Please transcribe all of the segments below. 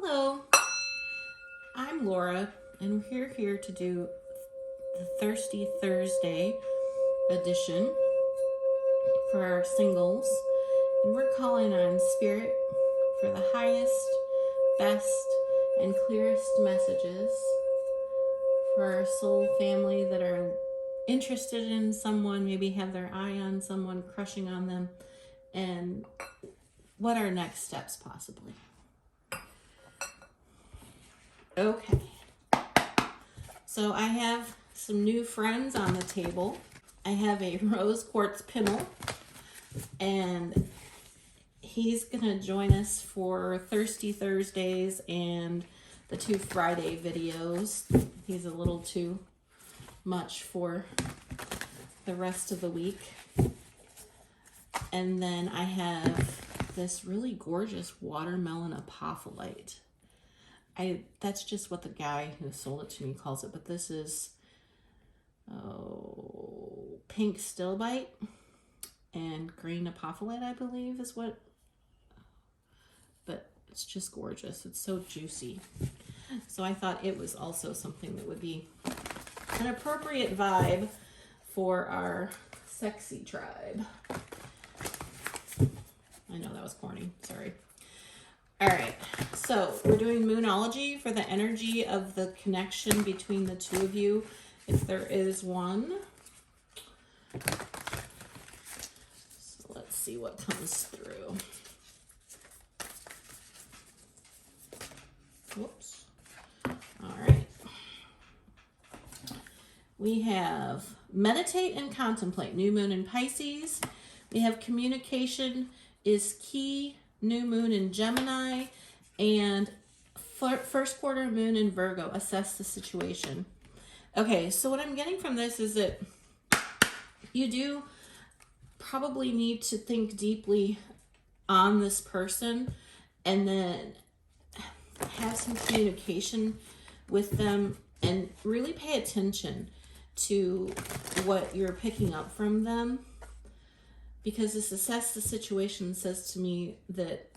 Hello, I'm Laura, and we're here to do the Thirsty Thursday edition for our singles. And we're calling on Spirit for the highest, best, and clearest messages for our soul family that are interested in someone, maybe have their eye on someone, crushing on them, and what are next steps possibly. Okay, so I have some new friends on the table. I have a rose quartz pinel, and he's gonna join us for Thirsty Thursdays and the 2 Friday videos. He's a little too much for the rest of the week. And then I have this really gorgeous watermelon apophyllite. That's just what the guy who sold it to me calls it, but this is pink stillbite and green apophyllite, I believe is what, but it's just gorgeous. It's so juicy. So I thought it was also something that would be an appropriate vibe for our sexy tribe. I know that was corny, sorry. All right, so we're doing Moonology for the energy of the connection between the two of you, if there is one. So let's see what comes through. Whoops. All right. We have meditate and contemplate, new moon in Pisces. We have communication is key, new moon in Gemini, and first quarter moon in Virgo. Assess the situation. Okay, so what I'm getting from this is that you do probably need to think deeply on this person and then have some communication with them and really pay attention to what you're picking up from them. Because this assess the situation says to me that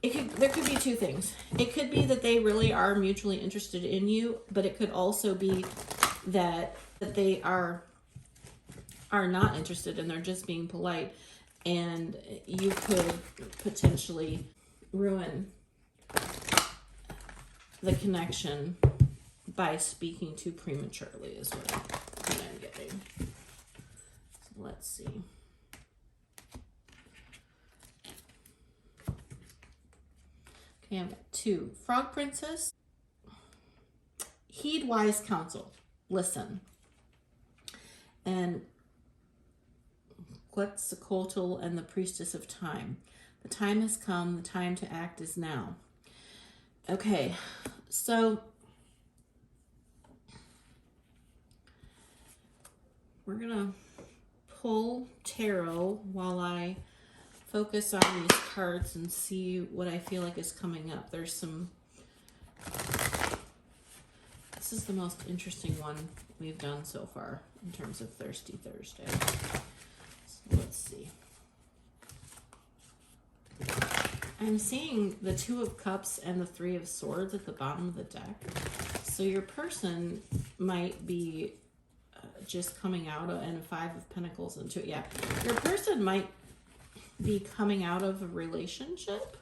there could be two things. It could be that they really are mutually interested in you, but it could also be that they are not interested and they're just being polite, and you could potentially ruin the connection by speaking too prematurely is what I'm getting. Let's see. Okay, I've got 2. Frog Princess. Heed wise counsel. Listen. And Quetzalcoatl and the Priestess of Time. The time has come. The time to act is now. Okay, so we're gonna pull tarot while I focus on these cards and see what I feel like is coming up. There's some, this is the most interesting one we've done so far in terms of Thirsty Thursday. So let's see. I'm seeing the 2 of Cups and the 3 of Swords at the bottom of the deck. So your person might be just coming out of, and 5 of Pentacles and 2. Yeah, your person might be coming out of a relationship,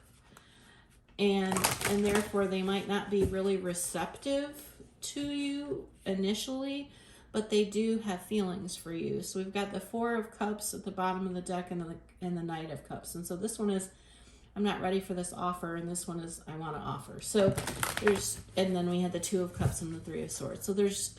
and therefore they might not be really receptive to you initially, but they do have feelings for you. So we've got the 4 of Cups at the bottom of the deck and the Knight of Cups. And so this one is, I'm not ready for this offer, and this one is, I want to offer. So there's, and then we had the 2 of Cups and the 3 of Swords. So there's,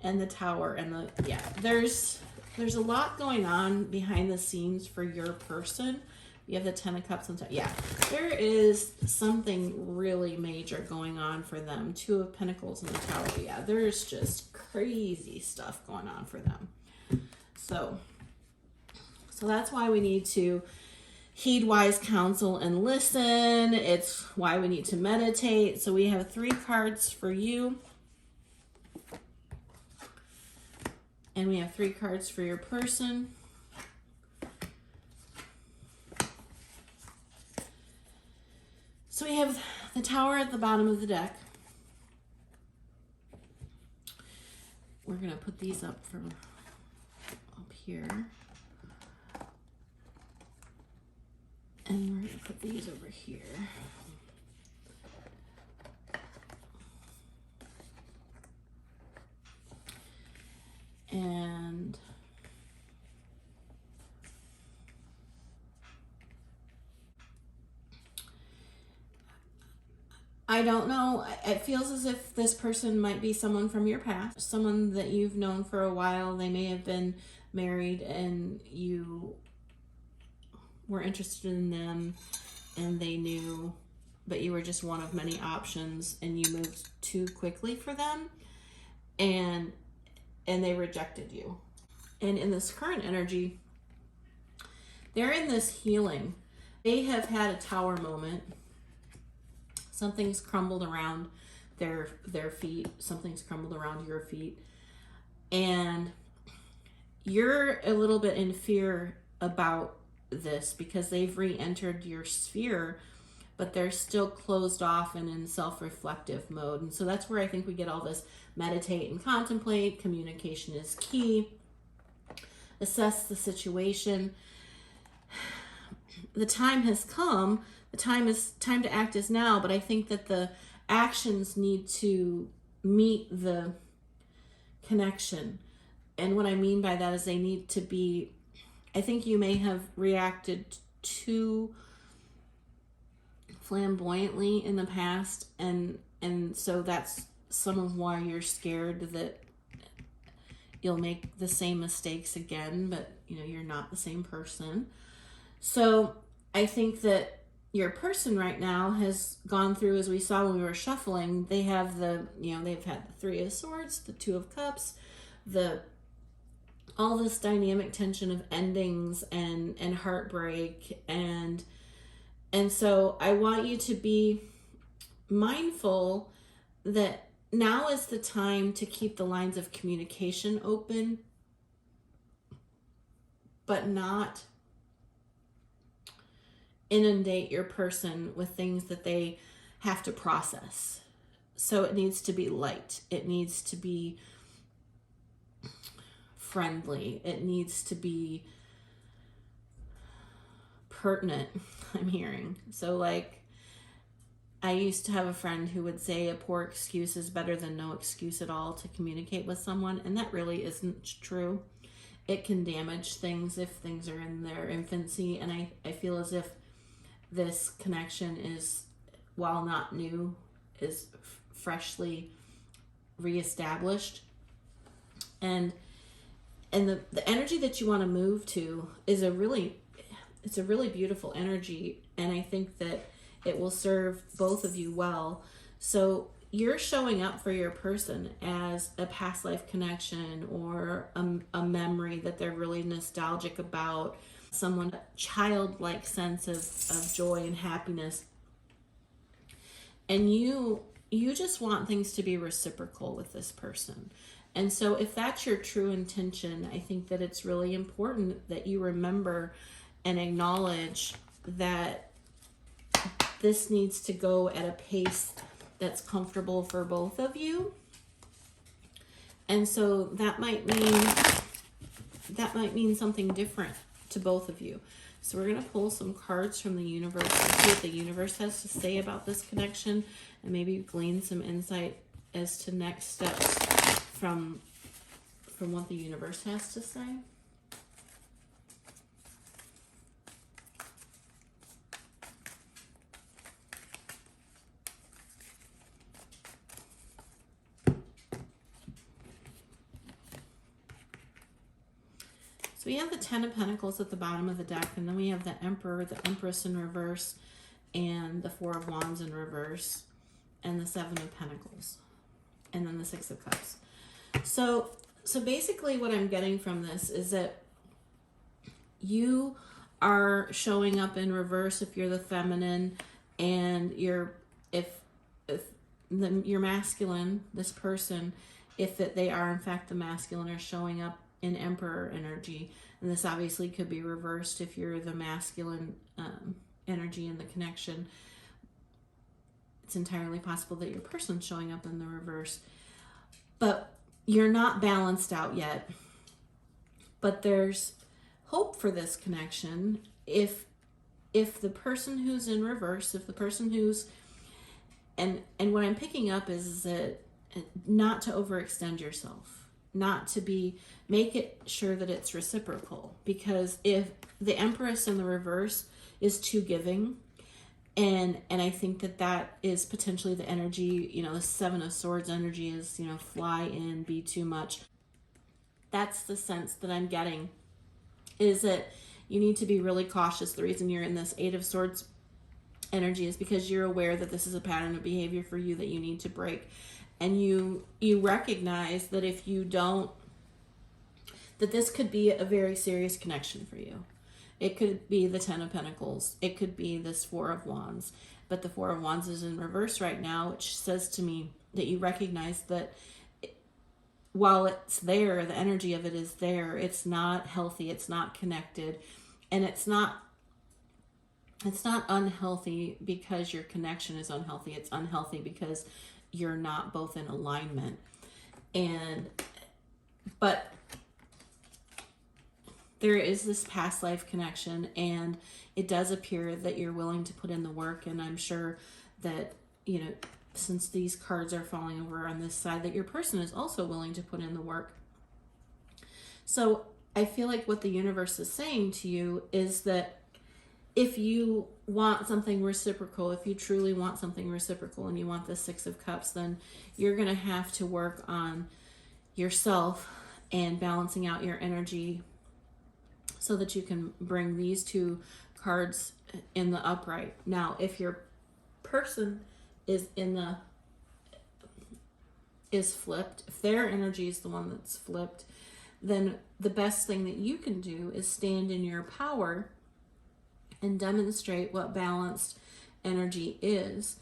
and the Tower and the, yeah, there's a lot going on behind the scenes for your person. You have the 10 of Cups and yeah, there is something really major going on for them. 2 of Pentacles and the Tower. Yeah, there's just crazy stuff going on for them. So that's why we need to heed wise counsel and listen. It's why we need to meditate. So we have 3 cards for you. And we have 3 cards for your person. So we have the Tower at the bottom of the deck. We're going to put these up from up here. And we're going to put these over here. And I don't know. It feels as if this person might be someone from your past, someone that you've known for a while. They may have been married and you were interested in them and they knew, but you were just one of many options and you moved too quickly for them and they rejected you. And in this current energy, they're in this healing. They have had a tower moment. Something's crumbled around their feet. Something's crumbled around your feet. And you're a little bit in fear about this because they've re-entered your sphere, but they're still closed off and in self-reflective mode. And so that's where I think we get all this meditate and contemplate. Communication is key. Assess the situation. The time has come. The time to act is now, but I think that the actions need to meet the connection. And what I mean by that is they need to be, I think you may have reacted too flamboyantly in the past, and so that's some of why you're scared that you'll make the same mistakes again, but you're not the same person. So I think that your person right now has gone through, as we saw when we were shuffling, they have they've had the Three of Swords, the Two of Cups, all this dynamic tension of endings and heartbreak, and so I want you to be mindful that now is the time to keep the lines of communication open, but not inundate your person with things that they have to process. So it needs to be light. It needs to be friendly. It needs to be pertinent, I'm hearing. So like, I used to have a friend who would say a poor excuse is better than no excuse at all to communicate with someone, and that really isn't true. It can damage things if things are in their infancy, and I feel as if this connection is, while not new, is freshly reestablished. And the energy that you want to move to is a really beautiful energy, and I think that it will serve both of you well. So you're showing up for your person as a past life connection or a memory that they're really nostalgic about, someone, a childlike sense of joy and happiness. And you just want things to be reciprocal with this person. And so if that's your true intention, I think that it's really important that you remember and acknowledge that this needs to go at a pace that's comfortable for both of you. And so that might mean something different to both of you. So we're going to pull some cards from the universe and see what the universe has to say about this connection, and maybe glean some insight as to next steps from what the universe has to say. So we have the Ten of Pentacles at the bottom of the deck, and then we have the Emperor, the Empress in reverse, and the Four of Wands in reverse, and the Seven of Pentacles, and then the Six of Cups. So basically what I'm getting from this is that you are showing up in reverse if you're the feminine, and you're masculine, this person, if they are in fact the masculine, are showing up in Emperor energy. And this obviously could be reversed if you're the masculine energy in the connection. it's entirely possible that your person's showing up in the reverse. But you're not balanced out yet. But there's hope for this connection if the person who's in reverse, if the person who's, and what I'm picking up is that not to overextend yourself, not to make it sure that it's reciprocal. Because if the Empress in the reverse is too giving, and I think that is potentially the energy, the Seven of Swords energy is, fly in, be too much. That's the sense that I'm getting, is that you need to be really cautious. The reason you're in this Eight of Swords energy is because you're aware that this is a pattern of behavior for you that you need to break. And you recognize that if you don't, that this could be a very serious connection for you. It could be the Ten of Pentacles. It could be this Four of Wands. But the Four of Wands is in reverse right now, which says to me that you recognize that while it's there, the energy of it is there, it's not healthy, it's not connected, and it's not unhealthy because your connection is unhealthy. It's unhealthy because you're not both in alignment. But there is this past life connection, and it does appear that you're willing to put in the work. And I'm sure that, since these cards are falling over on this side, that your person is also willing to put in the work. So I feel like what the universe is saying to you is that if you want something reciprocal, if you truly want something reciprocal and you want the Six of Cups, then you're going to have to work on yourself and balancing out your energy so that you can bring these two cards in the upright. Now, if your person is flipped, if their energy is the one that's flipped, then the best thing that you can do is stand in your power and demonstrate what balanced energy is,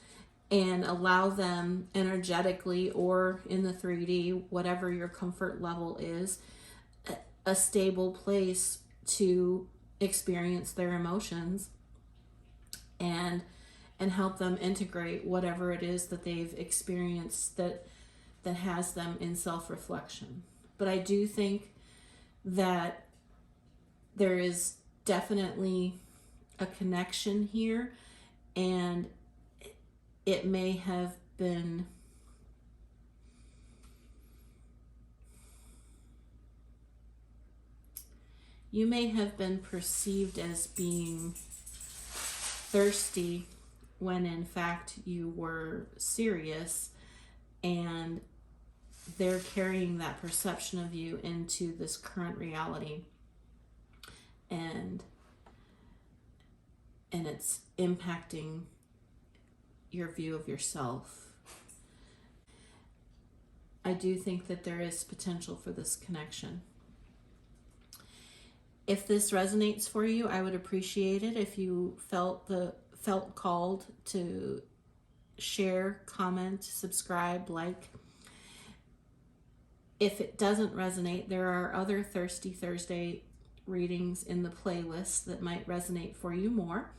and allow them energetically, or in the 3D, whatever your comfort level is, a stable place to experience their emotions and help them integrate whatever it is that they've experienced that has them in self-reflection. But I do think that there is definitely a connection here, and it may have been you may have been perceived as being thirsty when in fact you were serious, and they're carrying that perception of you into this current reality, and it's impacting your view of yourself. I do think that there is potential for this connection. If this resonates for you, I would appreciate it if you felt called to share, comment, subscribe, like. If it doesn't resonate, there are other Thirsty Thursday readings in the playlist that might resonate for you more.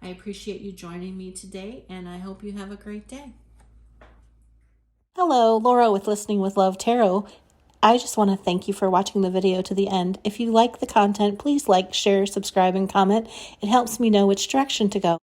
I appreciate you joining me today, and I hope you have a great day. Hello, Laura with Listening with Love Tarot. I just want to thank you for watching the video to the end. If you like the content, please like, share, subscribe, and comment. It helps me know which direction to go.